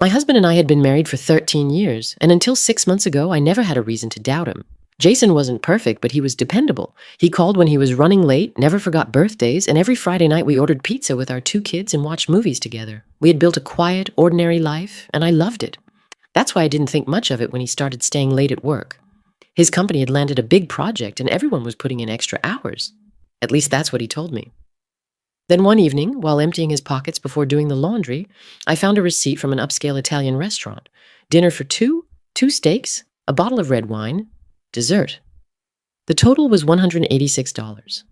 My husband and I had been married for 13 years, and until 6 months ago, I never had a reason to doubt him. Jason wasn't perfect, but he was dependable. He called when he was running late, never forgot birthdays, and every Friday night we ordered pizza with our 2 kids and watched movies together. We had built a quiet, ordinary life, and I loved it. That's why I didn't think much of it when he started staying late at work. His company had landed a big project, and everyone was putting in extra hours. At least that's what he told me. Then one evening, while emptying his pockets before doing the laundry, I found a receipt from an upscale Italian restaurant. Dinner for two steaks, a bottle of red wine, dessert. The total was $186.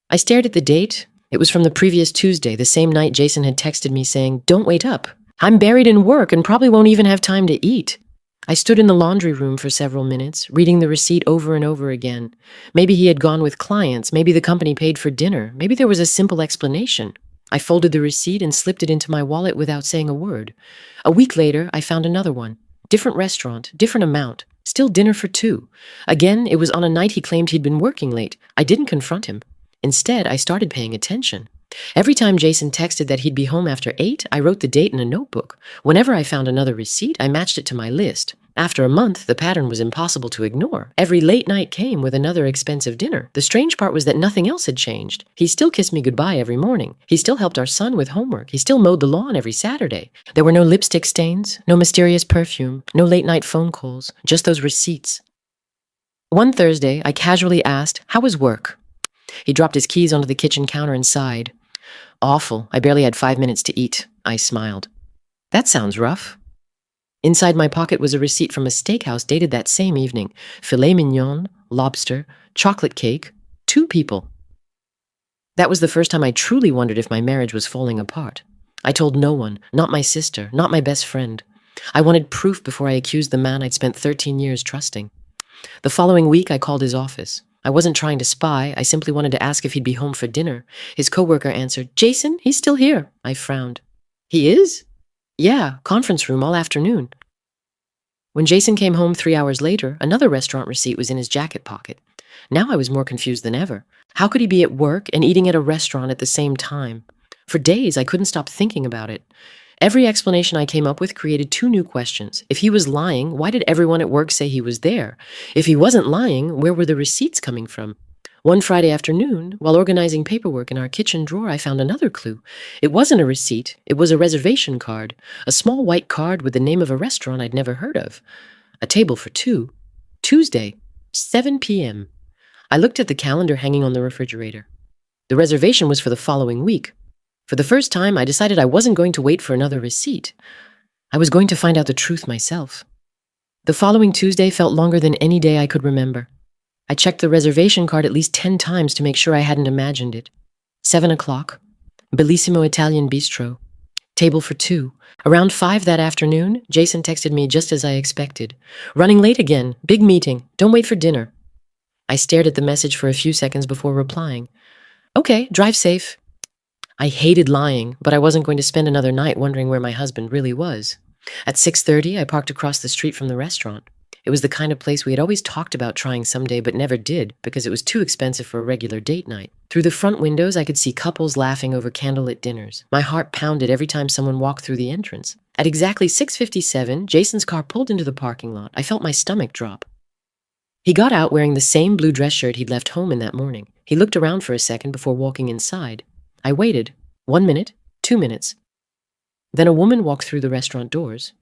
I stared at the date. It was from the previous Tuesday, the same night Jason had texted me saying, "Don't wait up. I'm buried in work and probably won't even have time to eat." I stood in the laundry room for several minutes, reading the receipt over and over again. Maybe he had gone with clients. Maybe the company paid for dinner. Maybe there was a simple explanation. I folded the receipt and slipped it into my wallet without saying a word. A week later, I found another one. Different restaurant, different amount. Still dinner for two. Again, it was on a night he claimed he'd been working late. I didn't confront him. Instead, I started paying attention. Every time Jason texted that he'd be home after 8, I wrote the date in a notebook. Whenever I found another receipt, I matched it to my list. After a month, the pattern was impossible to ignore. Every late night came with another expensive dinner. The strange part was that nothing else had changed. He still kissed me goodbye every morning. He still helped our son with homework. He still mowed the lawn every Saturday. There were no lipstick stains, no mysterious perfume, no late night phone calls, just those receipts. One Thursday, I casually asked, "How was work?" He dropped his keys onto the kitchen counter and sighed. "Awful. I barely had 5 minutes to eat." I smiled. "That sounds rough." Inside my pocket was a receipt from a steakhouse dated that same evening. Filet mignon, lobster, chocolate cake, 2 people. That was the first time I truly wondered if my marriage was falling apart. I told no one, not my sister, not my best friend. I wanted proof before I accused the man I'd spent 13 years trusting. The following week, I called his office. I wasn't trying to spy. I simply wanted to ask if he'd be home for dinner. His coworker answered, "Jason, he's still here." I frowned. "He is?" "Yeah, conference room all afternoon." When Jason came home 3 hours later, another restaurant receipt was in his jacket pocket. Now I was more confused than ever. How could he be at work and eating at a restaurant at the same time? For days, I couldn't stop thinking about it. Every explanation I came up with created 2 new questions. If he was lying, why did everyone at work say he was there? If he wasn't lying, where were the receipts coming from? One Friday afternoon, while organizing paperwork in our kitchen drawer, I found another clue. It wasn't a receipt. It was a reservation card, a small white card with the name of a restaurant I'd never heard of. A table for 2. Tuesday, 7 p.m. I looked at the calendar hanging on the refrigerator. The reservation was for the following week. For the first time, I decided I wasn't going to wait for another receipt. I was going to find out the truth myself. The following Tuesday felt longer than any day I could remember. I checked the reservation card at least 10 times to make sure I hadn't imagined it. 7 o'clock. Bellissimo Italian Bistro. Table for 2. Around 5 that afternoon, Jason texted me just as I expected. "Running late again. Big meeting. Don't wait for dinner." I stared at the message for a few seconds before replying. "Okay, drive safe." I hated lying, but I wasn't going to spend another night wondering where my husband really was. At 6:30, I parked across the street from the restaurant. It was the kind of place we had always talked about trying someday but never did because it was too expensive for a regular date night. Through the front windows, I could see couples laughing over candlelit dinners. My heart pounded every time someone walked through the entrance. At exactly 6:57, Jason's car pulled into the parking lot. I felt my stomach drop. He got out wearing the same blue dress shirt he'd left home in that morning. He looked around for a second before walking inside. I waited. 1 minute, 2 minutes. Then a woman walked through the restaurant doors.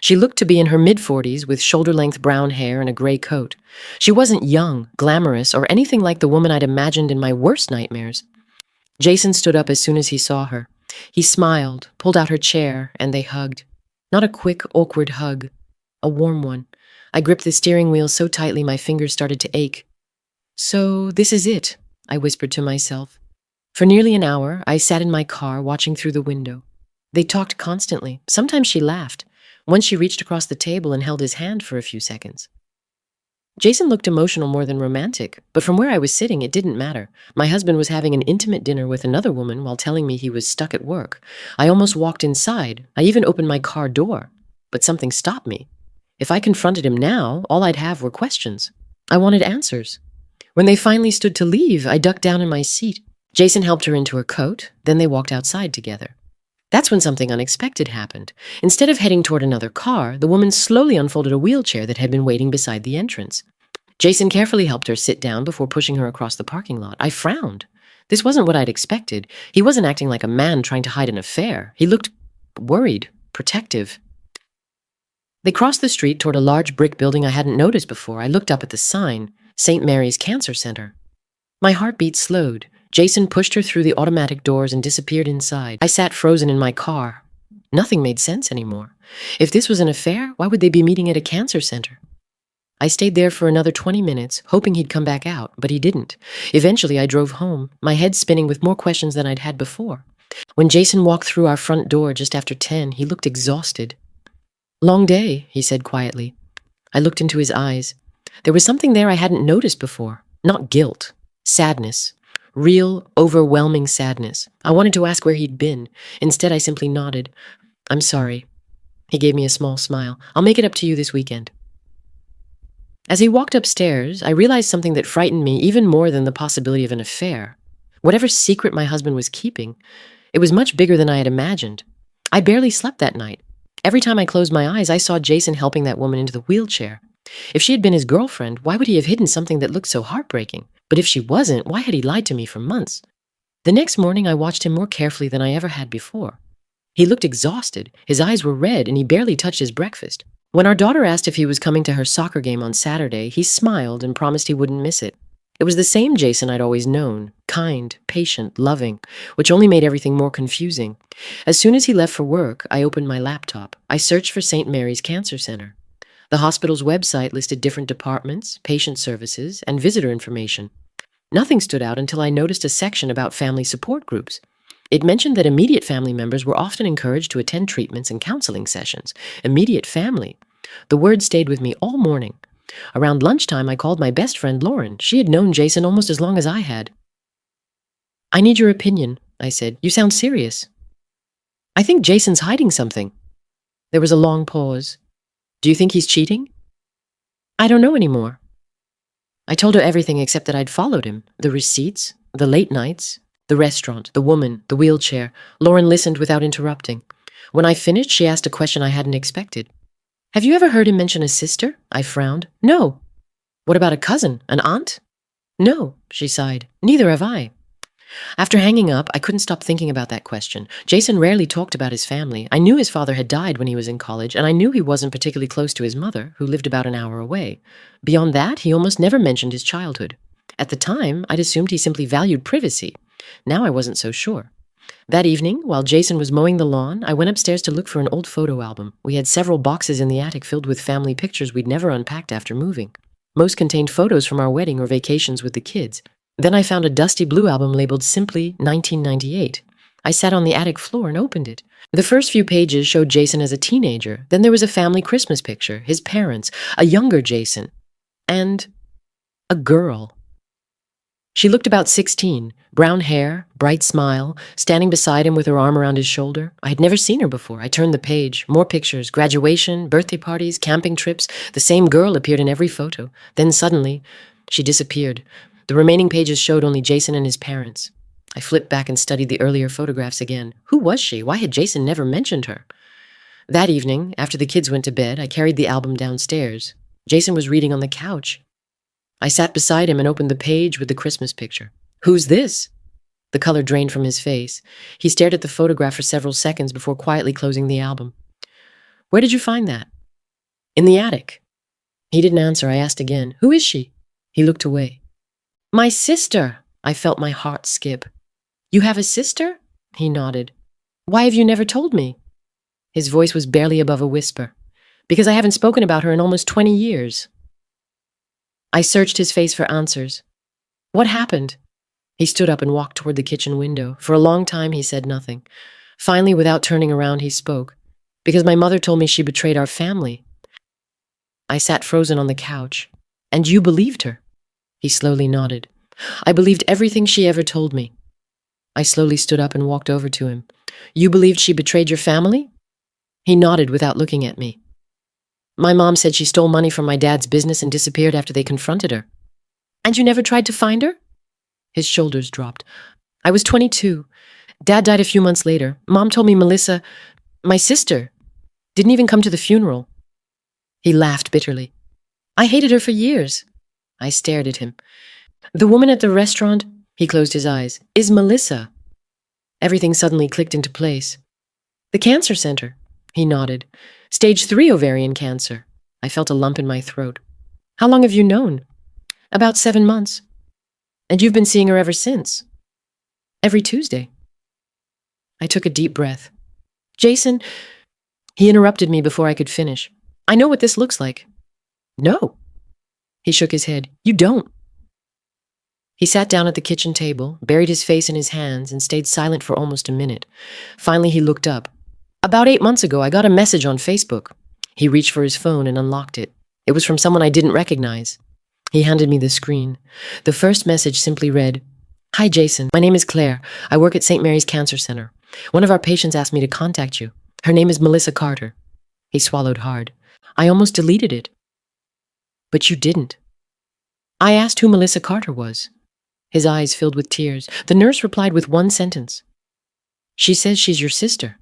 She looked to be in her mid-40s with shoulder-length brown hair and a gray coat. She wasn't young, glamorous, or anything like the woman I'd imagined in my worst nightmares. Jason stood up as soon as he saw her. He smiled, pulled out her chair, and they hugged. Not a quick, awkward hug. A warm one. I gripped the steering wheel so tightly my fingers started to ache. "So, this is it," I whispered to myself. For nearly an hour, I sat in my car watching through the window. They talked constantly. Sometimes she laughed. Once she reached across the table and held his hand for a few seconds. Jason looked emotional more than romantic, but from where I was sitting, it didn't matter. My husband was having an intimate dinner with another woman while telling me he was stuck at work. I almost walked inside. I even opened my car door. But something stopped me. If I confronted him now, all I'd have were questions. I wanted answers. When they finally stood to leave, I ducked down in my seat. Jason helped her into her coat, then they walked outside together. That's when something unexpected happened. Instead of heading toward another car, the woman slowly unfolded a wheelchair that had been waiting beside the entrance. Jason carefully helped her sit down before pushing her across the parking lot. I frowned. This wasn't what I'd expected. He wasn't acting like a man trying to hide an affair. He looked worried, protective. They crossed the street toward a large brick building I hadn't noticed before. I looked up at the sign, St. Mary's Cancer Center. My heartbeat slowed. Jason pushed her through the automatic doors and disappeared inside. I sat frozen in my car. Nothing made sense anymore. If this was an affair, why would they be meeting at a cancer center? I stayed there for another 20 minutes, hoping he'd come back out, but he didn't. Eventually, I drove home, my head spinning with more questions than I'd had before. When Jason walked through our front door just after 10, he looked exhausted. "Long day," he said quietly. I looked into his eyes. There was something there I hadn't noticed before. Not guilt. Sadness. Real, overwhelming sadness. I wanted to ask where he'd been. Instead, I simply nodded. "I'm sorry." He gave me a small smile. "I'll make it up to you this weekend." As he walked upstairs, I realized something that frightened me even more than the possibility of an affair. Whatever secret my husband was keeping, it was much bigger than I had imagined. I barely slept that night. Every time I closed my eyes, I saw Jason helping that woman into the wheelchair. If she had been his girlfriend, why would he have hidden something that looked so heartbreaking? But if she wasn't, why had he lied to me for months? The next morning, I watched him more carefully than I ever had before. He looked exhausted. His eyes were red, and he barely touched his breakfast. When our daughter asked if he was coming to her soccer game on Saturday, he smiled and promised he wouldn't miss it. It was the same Jason I'd always known, kind, patient, loving, which only made everything more confusing. As soon as he left for work, I opened my laptop. I searched for St. Mary's Cancer Center. The hospital's website listed different departments, patient services, and visitor information. Nothing stood out until I noticed a section about family support groups. It mentioned that immediate family members were often encouraged to attend treatments and counseling sessions. Immediate family. The word stayed with me all morning. Around lunchtime, I called my best friend, Lauren. She had known Jason almost as long as I had. "I need your opinion," I said. "You sound serious." "I think Jason's hiding something." There was a long pause. "Do you think he's cheating?" "I don't know anymore." I told her everything except that I'd followed him. The receipts, the late nights, the restaurant, the woman, the wheelchair. Lauren listened without interrupting. When I finished, she asked a question I hadn't expected. "Have you ever heard him mention a sister?" I frowned. "No." "What about a cousin? An aunt?" "No," she sighed. "Neither have I." After hanging up, I couldn't stop thinking about that question. Jason rarely talked about his family. I knew his father had died when he was in college, and I knew he wasn't particularly close to his mother, who lived about an hour away. Beyond that, he almost never mentioned his childhood. At the time, I'd assumed he simply valued privacy. Now I wasn't so sure. That evening, while Jason was mowing the lawn, I went upstairs to look for an old photo album. We had several boxes in the attic filled with family pictures we'd never unpacked after moving. Most contained photos from our wedding or vacations with the kids. Then I found a dusty blue album labeled simply 1998. I sat on the attic floor and opened it. The first few pages showed Jason as a teenager. Then there was a family Christmas picture, his parents, a younger Jason, and a girl. She looked about 16, brown hair, bright smile, standing beside him with her arm around his shoulder. I had never seen her before. I turned the page. More pictures, graduation, birthday parties, camping trips. The same girl appeared in every photo. Then suddenly, she disappeared. The remaining pages showed only Jason and his parents. I flipped back and studied the earlier photographs again. Who was she? Why had Jason never mentioned her? That evening, after the kids went to bed, I carried the album downstairs. Jason was reading on the couch. I sat beside him and opened the page with the Christmas picture. "Who's this?" The color drained from his face. He stared at the photograph for several seconds before quietly closing the album. "Where did you find that?" "In the attic." He didn't answer. I asked again, "Who is she?" He looked away. "My sister." I felt my heart skip. "You have a sister?" He nodded. "Why have you never told me?" His voice was barely above a whisper. "Because I haven't spoken about her in almost 20 years. I searched his face for answers. "What happened?" He stood up and walked toward the kitchen window. For a long time, he said nothing. Finally, without turning around, he spoke. "Because my mother told me she betrayed our family." I sat frozen on the couch. "And you believed her?" He slowly nodded. "I believed everything she ever told me." I slowly stood up and walked over to him. "You believed she betrayed your family?" He nodded without looking at me. "My mom said she stole money from my dad's business and disappeared after they confronted her." "And you never tried to find her?" His shoulders dropped. "I was 22. Dad died a few months later. Mom told me Melissa, my sister, didn't even come to the funeral. He laughed bitterly. I hated her for years. I stared at him. The woman at the restaurant, he closed his eyes, is Melissa. Everything suddenly clicked into place. The cancer center, he nodded. Stage 3 ovarian cancer. I felt a lump in my throat. How long have you known? About 7 months. And you've been seeing her ever since? Every Tuesday. I took a deep breath. Jason, he interrupted me before I could finish. I know what this looks like. No. He shook his head. You don't. He sat down at the kitchen table, buried his face in his hands, and stayed silent for almost a minute. Finally, he looked up. About 8 months ago, I got a message on Facebook. He reached for his phone and unlocked it. It was from someone I didn't recognize. He handed me the screen. The first message simply read, Hi, Jason. My name is Claire. I work at St. Mary's Cancer Center. One of our patients asked me to contact you. Her name is Melissa Carter. He swallowed hard. I almost deleted it. But you didn't. I asked who Melissa Carter was. His eyes filled with tears. The nurse replied with one sentence. She says she's your sister.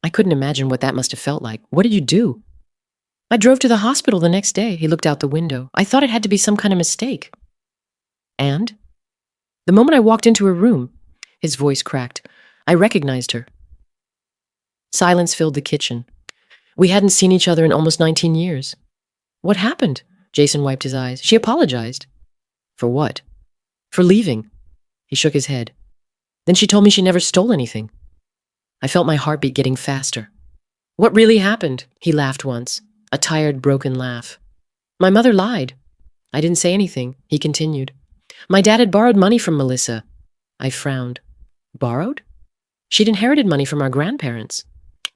I couldn't imagine what that must have felt like. What did you do? I drove to the hospital the next day. He looked out the window. I thought it had to be some kind of mistake. And? The moment I walked into her room, his voice cracked. I recognized her. Silence filled the kitchen. We hadn't seen each other in almost 19 years. What happened? Jason wiped his eyes. She apologized. For what? For leaving. He shook his head. Then she told me she never stole anything. I felt my heartbeat getting faster. What really happened? He laughed once, a tired, broken laugh. My mother lied. I didn't say anything. He continued. My dad had borrowed money from Melissa. I frowned. Borrowed? She'd inherited money from our grandparents.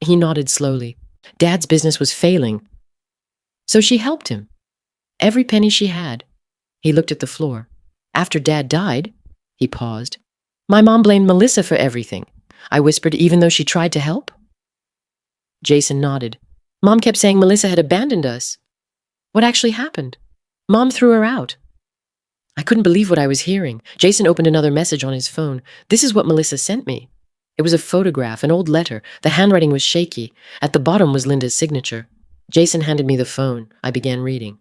He nodded slowly. Dad's business was failing. So she helped him. Every penny she had. He looked at the floor. After Dad died, he paused. My mom blamed Melissa for everything. I whispered, even though she tried to help. Jason nodded. Mom kept saying Melissa had abandoned us. What actually happened? Mom threw her out. I couldn't believe what I was hearing. Jason opened another message on his phone. This is what Melissa sent me. It was a photograph, an old letter. The handwriting was shaky. At the bottom was Linda's signature. Jason handed me the phone. I began reading.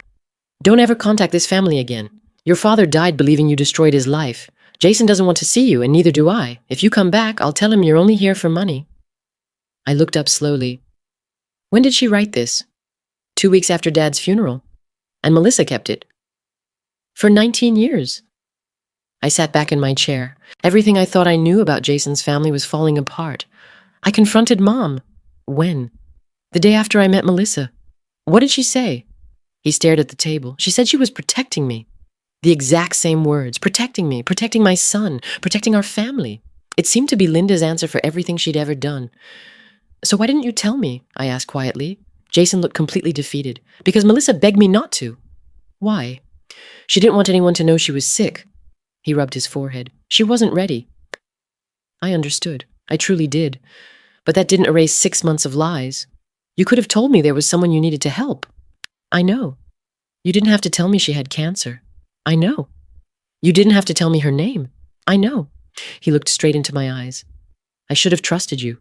Don't ever contact this family again. Your father died believing you destroyed his life. Jason doesn't want to see you, and neither do I. If you come back, I'll tell him you're only here for money. I looked up slowly. When did she write this? 2 weeks after Dad's funeral. And Melissa kept it. For 19 years. I sat back in my chair. Everything I thought I knew about Jason's family was falling apart. I confronted Mom. When? The day after I met Melissa. What did she say? He stared at the table. She said she was protecting me. The exact same words. Protecting me, protecting my son, protecting our family. It seemed to be Linda's answer for everything she'd ever done. So why didn't you tell me? I asked quietly. Jason looked completely defeated. Because Melissa begged me not to. Why? She didn't want anyone to know she was sick. He rubbed his forehead. She wasn't ready. I understood. I truly did. But that didn't erase 6 months of lies. You could have told me there was someone you needed to help. I know. You didn't have to tell me she had cancer. I know. You didn't have to tell me her name. I know. He looked straight into my eyes. I should have trusted you.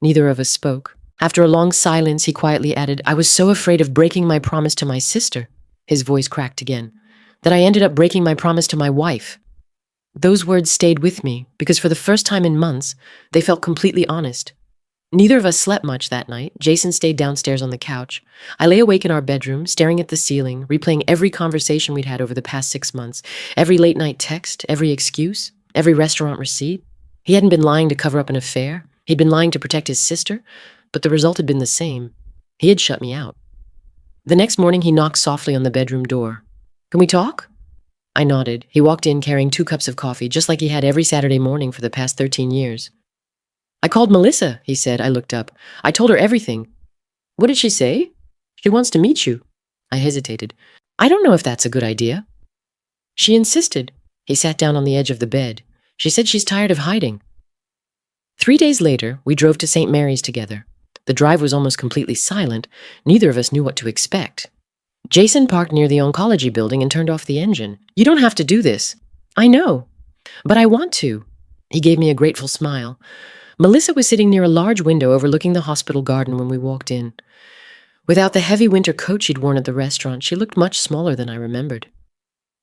Neither of us spoke. After a long silence, he quietly added, I was so afraid of breaking my promise to my sister. His voice cracked again. That I ended up breaking my promise to my wife. Those words stayed with me because for the first time in months, they felt completely honest. Neither of us slept much that night. Jason stayed downstairs on the couch. I lay awake in our bedroom, staring at the ceiling, replaying every conversation we'd had over the past 6 months, every late-night text, every excuse, every restaurant receipt. He hadn't been lying to cover up an affair. He'd been lying to protect his sister, but the result had been the same. He had shut me out. The next morning, he knocked softly on the bedroom door. Can we talk? I nodded. He walked in carrying 2 cups of coffee, just like he had every Saturday morning for the past 13 years. I called Melissa, he said. I looked up. I told her everything. What did she say? She wants to meet you. I hesitated. I don't know if that's a good idea. She insisted. He sat down on the edge of the bed. She said she's tired of hiding. 3 days later, we drove to St. Mary's together. The drive was almost completely silent. Neither of us knew what to expect. Jason parked near the oncology building and turned off the engine. You don't have to do this. I know. But I want to. He gave me a grateful smile. Melissa was sitting near a large window overlooking the hospital garden when we walked in. Without the heavy winter coat she'd worn at the restaurant, she looked much smaller than I remembered.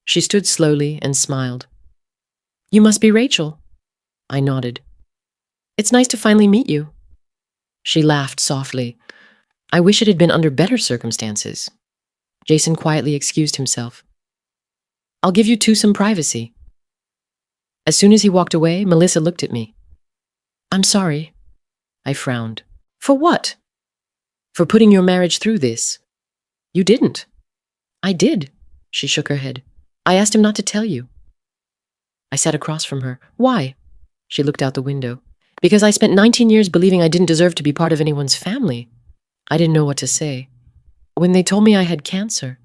She stood slowly and smiled. "You must be Rachel." I nodded. "It's nice to finally meet you." She laughed softly. "I wish it had been under better circumstances." Jason quietly excused himself. "I'll give you two some privacy." As soon as he walked away, Melissa looked at me. "I'm sorry." I frowned. "For what?" "For putting your marriage through this." "You didn't." "I did." She shook her head. "I asked him not to tell you." I sat across from her. "Why?" She looked out the window. "Because I spent 19 years believing I didn't deserve to be part of anyone's family." I didn't know what to say. "When they told me I had cancer,"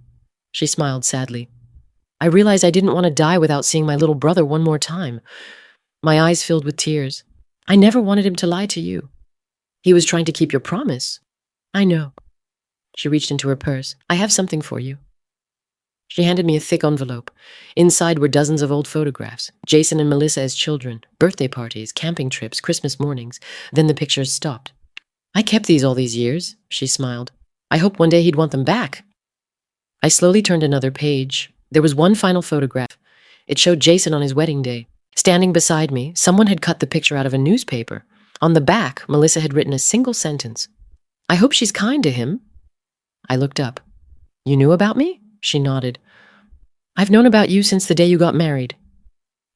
she smiled sadly, "I realized I didn't want to die without seeing my little brother one more time." My eyes filled with tears. "I never wanted him to lie to you." "He was trying to keep your promise." "I know." She reached into her purse. "I have something for you." She handed me a thick envelope. Inside were dozens of old photographs, Jason and Melissa as children, birthday parties, camping trips, Christmas mornings. Then the pictures stopped. "I kept these all these years," she smiled. "I hoped one day he'd want them back." I slowly turned another page. There was one final photograph. It showed Jason on his wedding day. Standing beside me, someone had cut the picture out of a newspaper. On the back, Melissa had written a single sentence. "I hope she's kind to him." I looked up. "You knew about me?" She nodded. "I've known about you since the day you got married."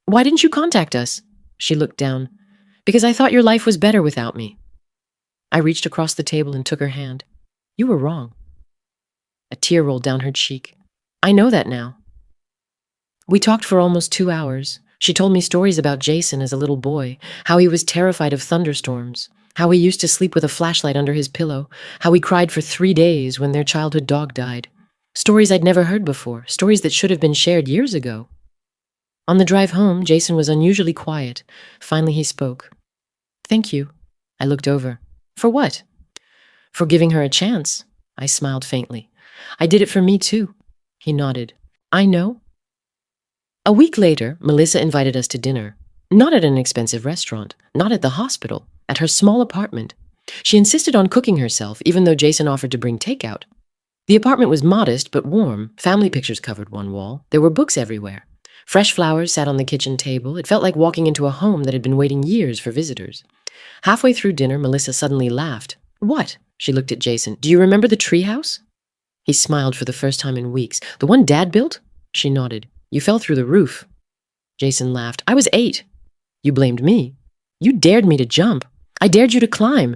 "Why didn't you contact us?" She looked down. "Because I thought your life was better without me." I reached across the table and took her hand. "You were wrong." A tear rolled down her cheek. "I know that now." We talked for almost 2 hours. She told me stories about Jason as a little boy, how he was terrified of thunderstorms, how he used to sleep with a flashlight under his pillow, how he cried for 3 days when their childhood dog died. Stories I'd never heard before, stories that should have been shared years ago. On the drive home, Jason was unusually quiet. Finally, he spoke. "Thank you." I looked over. "For what?" "For giving her a chance." I smiled faintly. "I did it for me, too." He nodded. "I know." A week later, Melissa invited us to dinner. Not at an expensive restaurant, not at the hospital, at her small apartment. She insisted on cooking herself, even though Jason offered to bring takeout. The apartment was modest but warm. Family pictures covered one wall. There were books everywhere. Fresh flowers sat on the kitchen table. It felt like walking into a home that had been waiting years for visitors. Halfway through dinner, Melissa suddenly laughed. "What?" She looked at Jason. "Do you remember the treehouse?" He smiled for the first time in weeks. "The one Dad built?" She nodded. "You fell through the roof." Jason laughed. "I was 8. "You blamed me." "You dared me to jump. I dared you to climb."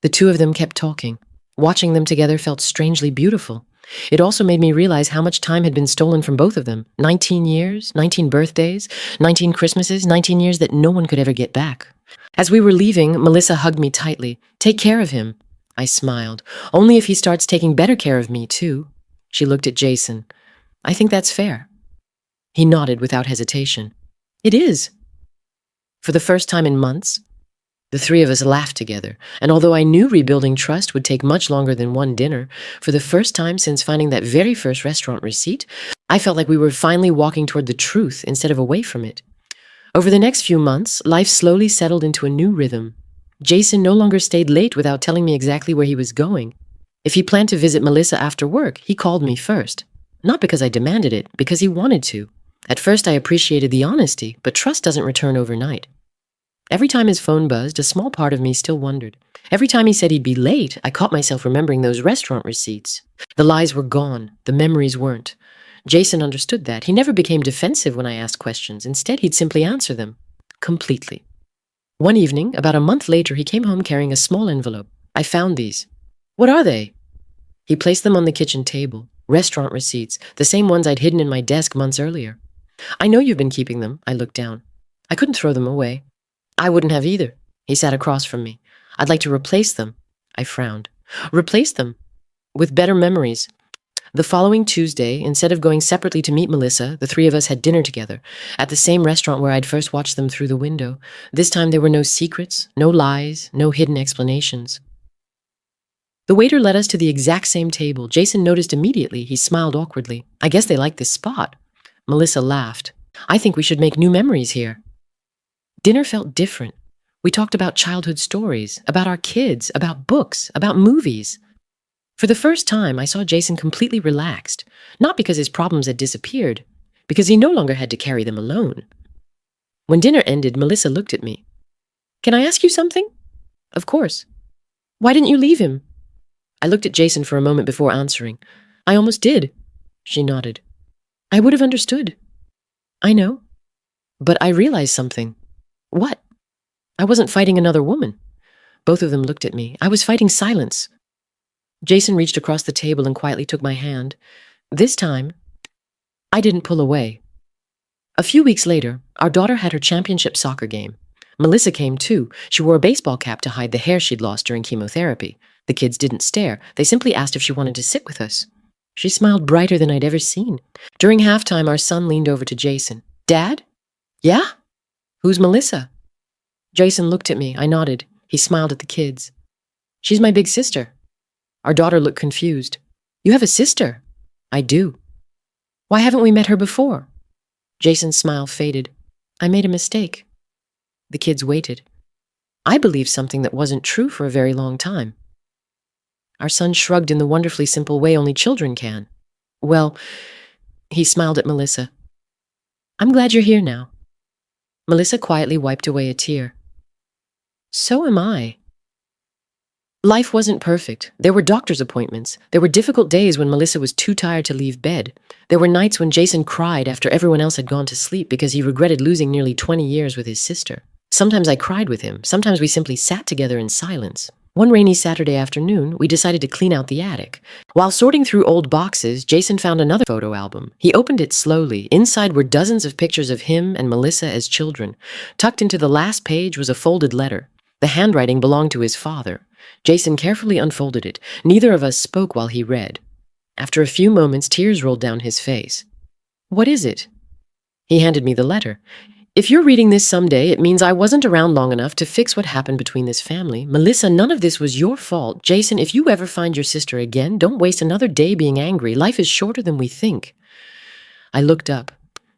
The two of them kept talking. Watching them together felt strangely beautiful. It also made me realize how much time had been stolen from both of them. 19 years, 19 birthdays, 19 Christmases, 19 years that no one could ever get back. As we were leaving, Melissa hugged me tightly. "Take care of him." I smiled. "Only if he starts taking better care of me, too." She looked at Jason. "I think that's fair." He nodded without hesitation. "It is." For the first time in months, the three of us laughed together, and although I knew rebuilding trust would take much longer than one dinner, for the first time since finding that very first restaurant receipt, I felt like we were finally walking toward the truth instead of away from it. Over the next few months, life slowly settled into a new rhythm. Jason no longer stayed late without telling me exactly where he was going. If he planned to visit Melissa after work, he called me first. Not because I demanded it, because he wanted to. At first I appreciated the honesty, but trust doesn't return overnight. Every time his phone buzzed, a small part of me still wondered. Every time he said he'd be late, I caught myself remembering those restaurant receipts. The lies were gone, the memories weren't. Jason understood that. He never became defensive when I asked questions. Instead, he'd simply answer them. Completely. One evening, about a month later, he came home carrying a small envelope. "I found these." "What are they?" He placed them on the kitchen table. Restaurant receipts, the same ones I'd hidden in my desk months earlier. "I know you've been keeping them." I looked down. I couldn't throw them away. "I wouldn't have either." He sat across from me. "I'd like to replace them." I frowned. "Replace them?" "With better memories." The following Tuesday, instead of going separately to meet Melissa, the three of us had dinner together, at the same restaurant where I'd first watched them through the window. This time there were no secrets, no lies, no hidden explanations. The waiter led us to the exact same table. Jason noticed immediately. He smiled awkwardly. "I guess they like this spot." Melissa laughed. "I think we should make new memories here." Dinner felt different. We talked about childhood stories, about our kids, about books, about movies. For the first time, I saw Jason completely relaxed, not because his problems had disappeared, because he no longer had to carry them alone. When dinner ended, Melissa looked at me. "Can I ask you something?" "Of course." "Why didn't you leave him?" I looked at Jason for a moment before answering. "I almost did." She nodded. "I would have understood." "I know. But I realized something." "What?" "I wasn't fighting another woman." Both of them looked at me. I was fighting silence. Jason reached across the table and quietly took my hand. This time, I didn't pull away. A few weeks later, our daughter had her championship soccer game. Melissa came too. She wore a baseball cap to hide the hair she'd lost during chemotherapy. The kids didn't stare. They simply asked if she wanted to sit with us. She smiled brighter than I'd ever seen. During halftime, our son leaned over to Jason. "Dad?" "Yeah?" "Who's Melissa?" Jason looked at me. I nodded. He smiled at the kids. "She's my big sister." Our daughter looked confused. "You have a sister?" "I do." "Why haven't we met her before?" Jason's smile faded. "I made a mistake." The kids waited. I believed something that wasn't true for a very long time. Our son shrugged in the wonderfully simple way only children can. "Well," he smiled at Melissa. "I'm glad you're here now." Melissa quietly wiped away a tear. "So am I." Life wasn't perfect. There were doctor's appointments. There were difficult days when Melissa was too tired to leave bed. There were nights when Jason cried after everyone else had gone to sleep because he regretted losing nearly 20 years with his sister. Sometimes I cried with him. Sometimes we simply sat together in silence. One rainy Saturday afternoon, we decided to clean out the attic. While sorting through old boxes, Jason found another photo album. He opened it slowly. Inside were dozens of pictures of him and Melissa as children. Tucked into the last page was a folded letter. The handwriting belonged to his father. Jason carefully unfolded it. Neither of us spoke while he read. After a few moments, tears rolled down his face. "What is it?" He handed me the letter. "If you're reading this someday, it means I wasn't around long enough to fix what happened between this family. Melissa, none of this was your fault. Jason, if you ever find your sister again, don't waste another day being angry. Life is shorter than we think." I looked up.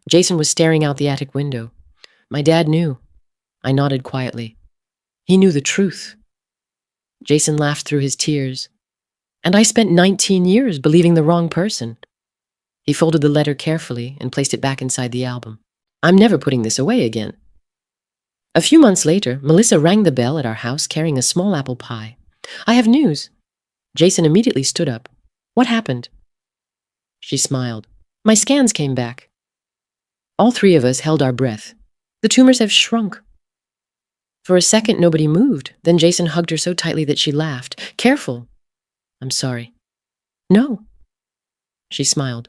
Jason was staring out the attic window. My dad knew. I nodded quietly. He knew the truth. Jason laughed through his tears. "And I spent 19 years believing the wrong person." He folded the letter carefully and placed it back inside the album. "I'm never putting this away again." A few months later, Melissa rang the bell at our house carrying a small apple pie. "I have news." Jason immediately stood up. "What happened?" She smiled. "My scans came back." All three of us held our breath. "The tumors have shrunk." For a second, nobody moved. Then Jason hugged her so tightly that she laughed. "Careful." "I'm sorry." "No." She smiled.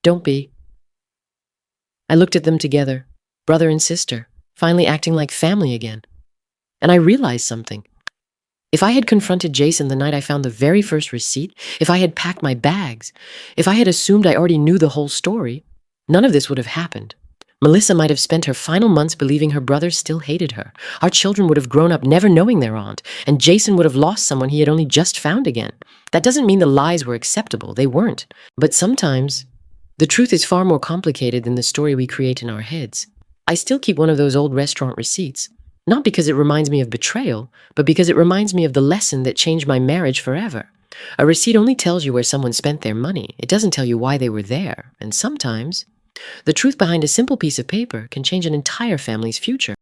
"Don't be." I looked at them together, brother and sister, finally acting like family again. And I realized something. If I had confronted Jason the night I found the very first receipt, if I had packed my bags, if I had assumed I already knew the whole story, none of this would have happened. Melissa might have spent her final months believing her brother still hated her. Our children would have grown up never knowing their aunt, and Jason would have lost someone he had only just found again. That doesn't mean the lies were acceptable. They weren't. But sometimes, the truth is far more complicated than the story we create in our heads. I still keep one of those old restaurant receipts, not because it reminds me of betrayal, but because it reminds me of the lesson that changed my marriage forever. A receipt only tells you where someone spent their money. It doesn't tell you why they were there. And sometimes, the truth behind a simple piece of paper can change an entire family's future.